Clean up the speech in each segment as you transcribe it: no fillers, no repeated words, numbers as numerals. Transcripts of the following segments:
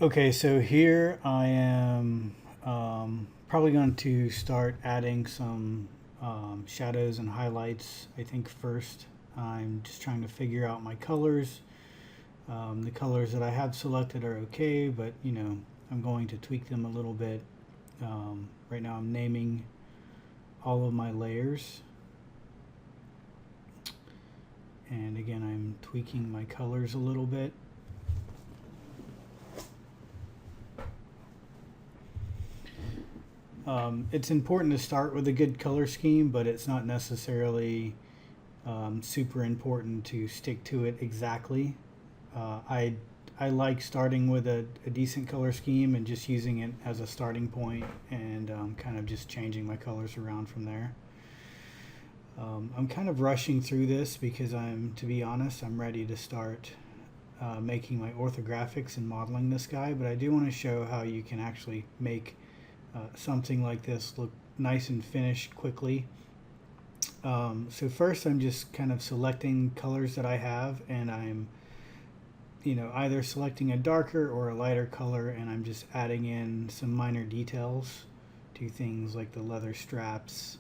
Okay, so here I am probably going to start adding some shadows and highlights. I think first I'm just trying to figure out my colors. The colors that I have selected are okay, but I'm going to tweak them a little bit. Right now I'm naming all of my layers, and again I'm tweaking my colors a little bit. It's important to start with a good color scheme, but it's not necessarily super important to stick to it exactly. I like starting with a decent color scheme and just using it as a starting point, and kind of just changing my colors around from there. I'm kind of rushing through this because to be honest, I'm ready to start making my orthographics and modeling this guy, but I do want to show how you can actually make something like this look nice and finished quickly. So first I'm just kind of selecting colors that I have, and I'm either selecting a darker or a lighter color, and I'm just adding in some minor details to things like the leather straps.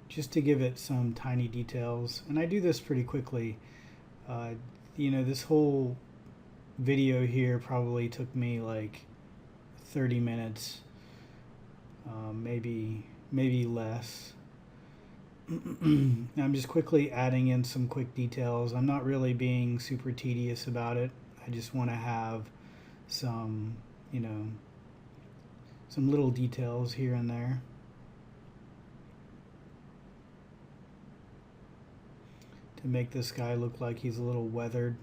Just to give it some tiny details, and I do this pretty quickly. This whole video here probably took me like 30 minutes, maybe less. I'm just quickly adding in some quick details. I'm not really being super tedious about it. I just want to have some, some little details here and there. To make this guy look like he's a little weathered.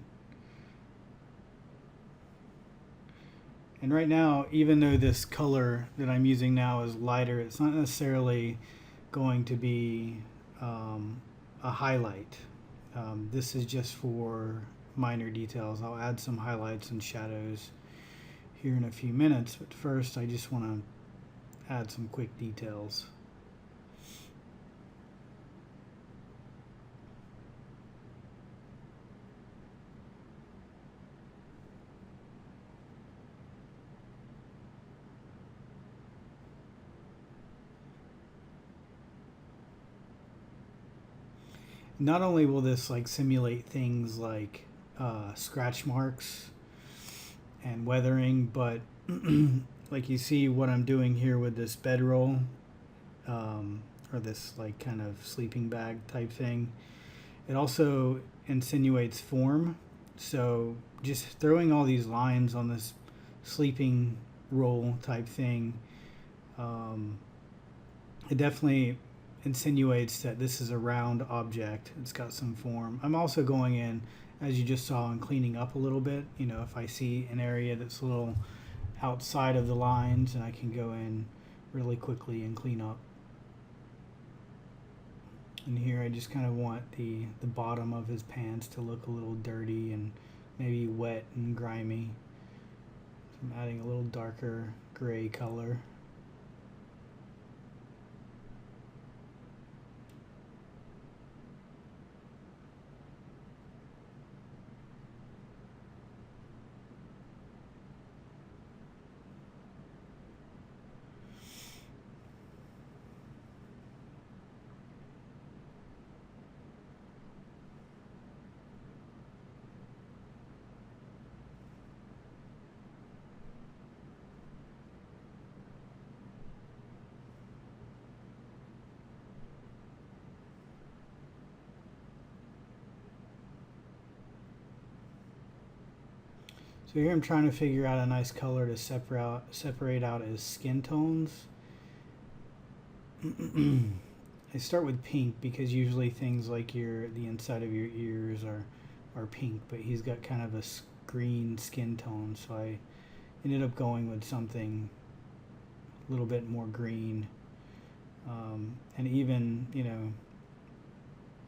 And right now, even though this color that I'm using now is lighter, it's not necessarily going to be a highlight. This is just for minor details. I'll add some highlights and shadows here in a few minutes, but first I just want to add some quick details. Not only will this like simulate things like scratch marks and weathering, but like you see what I'm doing here with this bedroll, or this like kind of sleeping bag type thing. It also insinuates form. So just throwing all these lines on this sleeping roll type thing, it definitely insinuates that this is a round object. It's got some form. I'm also going in, as you just saw, and cleaning up a little bit. If I see an area that's a little outside of the lines, and I can go in really quickly and clean up. And here I just kind of want the bottom of his pants to look a little dirty and maybe wet and grimy. So I'm adding a little darker gray color. So here I'm trying to figure out a nice color to separate out his skin tones. I start with pink because usually things like the inside of your ears are pink, but he's got kind of a green skin tone, so I ended up going with something a little bit more green. And even,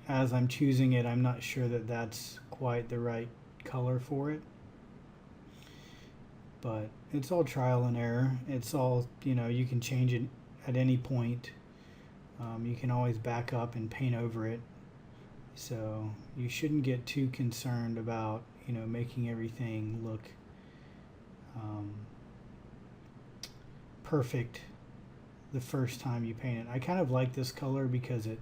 as I'm choosing it, I'm not sure that that's quite the right color for it. But it's all trial and error. It's all, you can change it at any point. You can always back up and paint over it. So you shouldn't get too concerned about, making everything look um, perfect the first time you paint it. I kind of like this color because it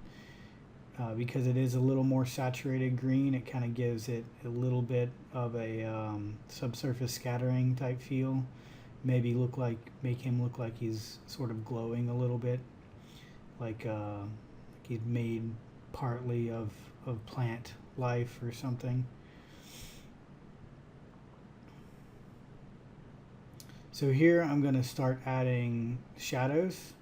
is a little more saturated green. It kind of gives it a little bit of a subsurface scattering type feel. Maybe make him look like he's sort of glowing a little bit, like he's made partly of plant life or something. So here I'm going to start adding shadows,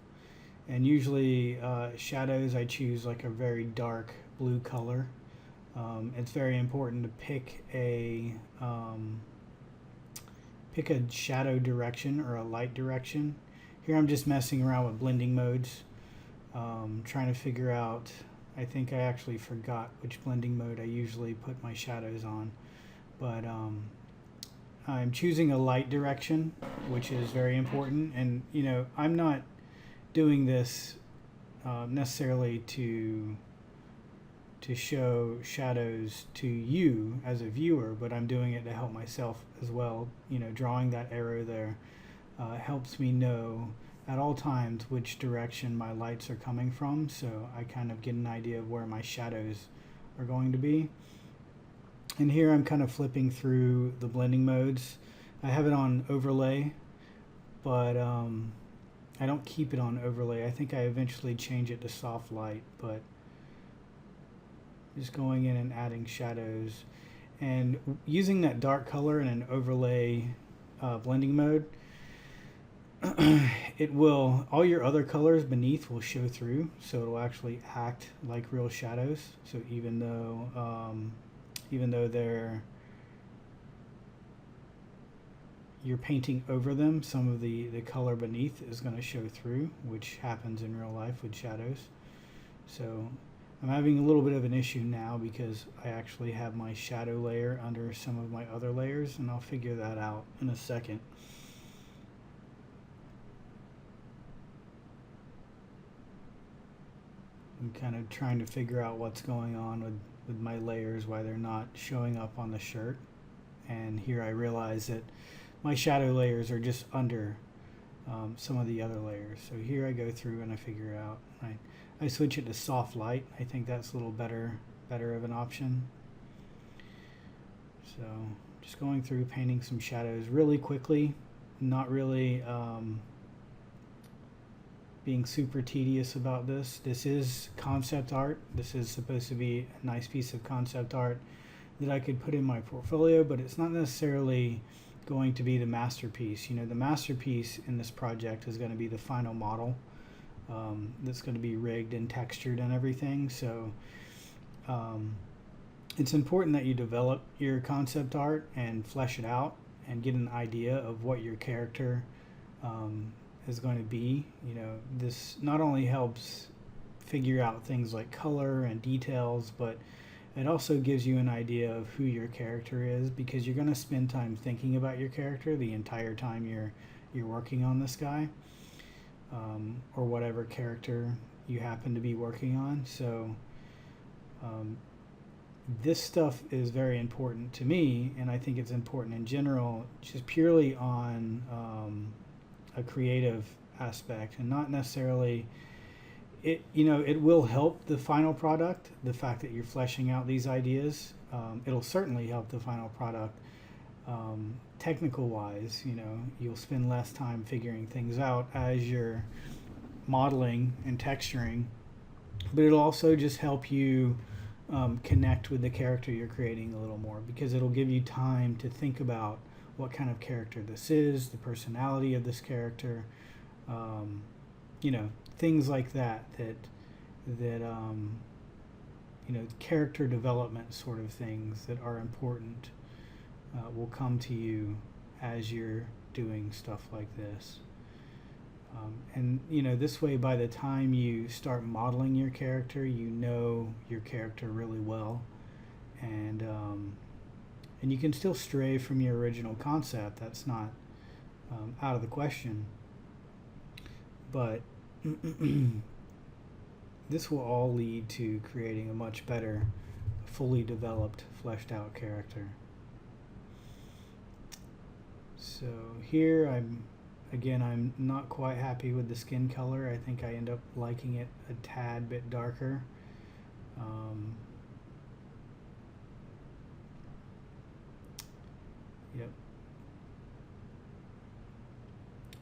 and usually shadows I choose like a very dark blue color. It's very important to pick a shadow direction or a light direction. Here I'm just messing around with blending modes, trying to figure out. I think I actually forgot which blending mode I usually put my shadows on, but I'm choosing a light direction, which is very important. And I'm not doing this necessarily to show shadows to you as a viewer, but I'm doing it to help myself as well. Drawing that arrow there helps me know at all times which direction my lights are coming from, so I kind of get an idea of where my shadows are going to be. And here I'm kind of flipping through the blending modes. I have it on overlay, but I don't keep it on overlay. I think I eventually change it to soft light, but just going in and adding shadows and using that dark color in an overlay blending mode. All your other colors beneath will show through, so it'll actually act like real shadows. So even though you're painting over them, some of the color beneath is going to show through, which happens in real life with shadows. So I'm having a little bit of an issue now because I actually have my shadow layer under some of my other layers, and I'll figure that out in a second. I'm kind of trying to figure out what's going on with my layers, why they're not showing up on the shirt. And here I realize that my shadow layers are just under some of the other layers. So here I go through and I figure out. I switch it to soft light. I think that's a little better of an option. So just going through painting some shadows really quickly, not really being super tedious about this. This is concept art. This is supposed to be a nice piece of concept art that I could put in my portfolio, but it's not necessarily going to be the masterpiece. The masterpiece in this project is going to be the final model that's going to be rigged and textured and everything. So it's important that you develop your concept art and flesh it out and get an idea of what your character is going to be. This not only helps figure out things like color and details, but it also gives you an idea of who your character is, because you're going to spend time thinking about your character the entire time you're working on this guy, or whatever character you happen to be working on. So this stuff is very important to me, and I think it's important in general, just purely on a creative aspect, and not necessarily it will help the final product, the fact that you're fleshing out these ideas. It'll certainly help the final product technical wise. You'll spend less time figuring things out as you're modeling and texturing, but it'll also just help you connect with the character you're creating a little more, because it'll give you time to think about what kind of character this is, the personality of this character, things like that character development sort of things that are important will come to you as you're doing stuff like this. And this way, by the time you start modeling your character, your character really well, and you can still stray from your original concept. That's not out of the question. But this will all lead to creating a much better fully developed, fleshed out character. So here I'm not quite happy with the skin color. I think I end up liking it a tad bit darker. Yep.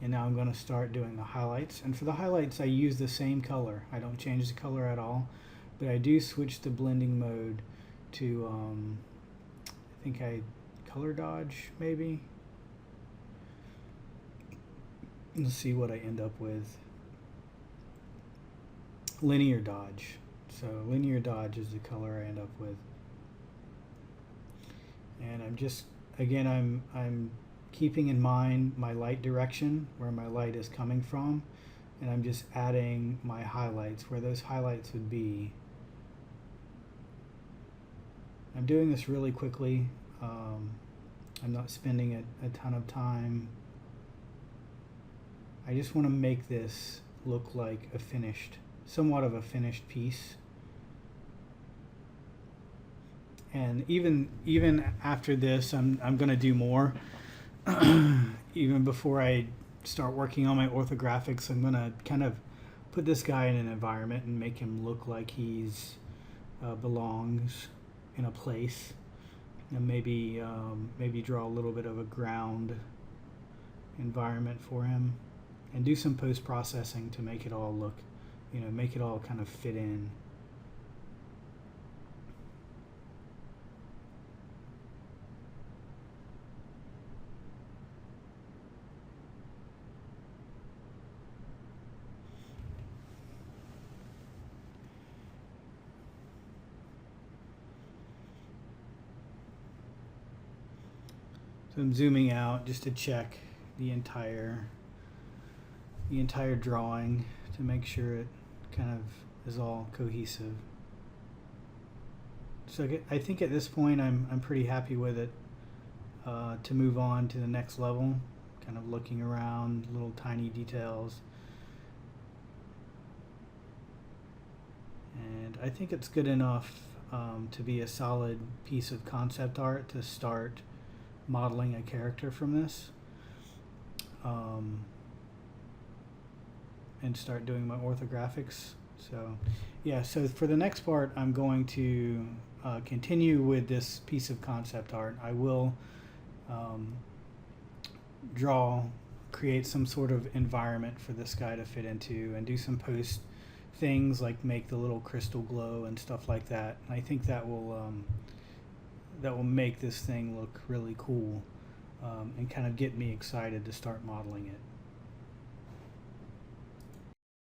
And now I'm going to start doing the highlights. And for the highlights, I use the same color. I don't change the color at all, but I do switch the blending mode to, I think I color dodge maybe. Let's see what I end up with. Linear dodge. So linear dodge is the color I end up with. And I'm just, again, I'm keeping in mind my light direction, where my light is coming from, and I'm just adding my highlights where those highlights would be. I'm doing this really quickly. I'm not spending a ton of time. I just want to make this look like a finished, somewhat of a finished piece. And even after this, I'm going to do more. Even before I start working on my orthographics, I'm going to kind of put this guy in an environment and make him look like he's belongs in a place, and maybe draw a little bit of a ground environment for him, and do some post-processing to make it all look, make it all kind of fit in. So I'm zooming out just to check the entire drawing to make sure it kind of is all cohesive. So I think at this point I'm pretty happy with it. To move on to the next level, kind of looking around, little tiny details. And I think it's good enough to be a solid piece of concept art to start modeling a character from this, and start doing my orthographics. So yeah, so for the next part I'm going to continue with this piece of concept art. I will create some sort of environment for this guy to fit into, and do some post things like make the little crystal glow and stuff like that. I think that will make this thing look really cool, and kind of get me excited to start modeling it.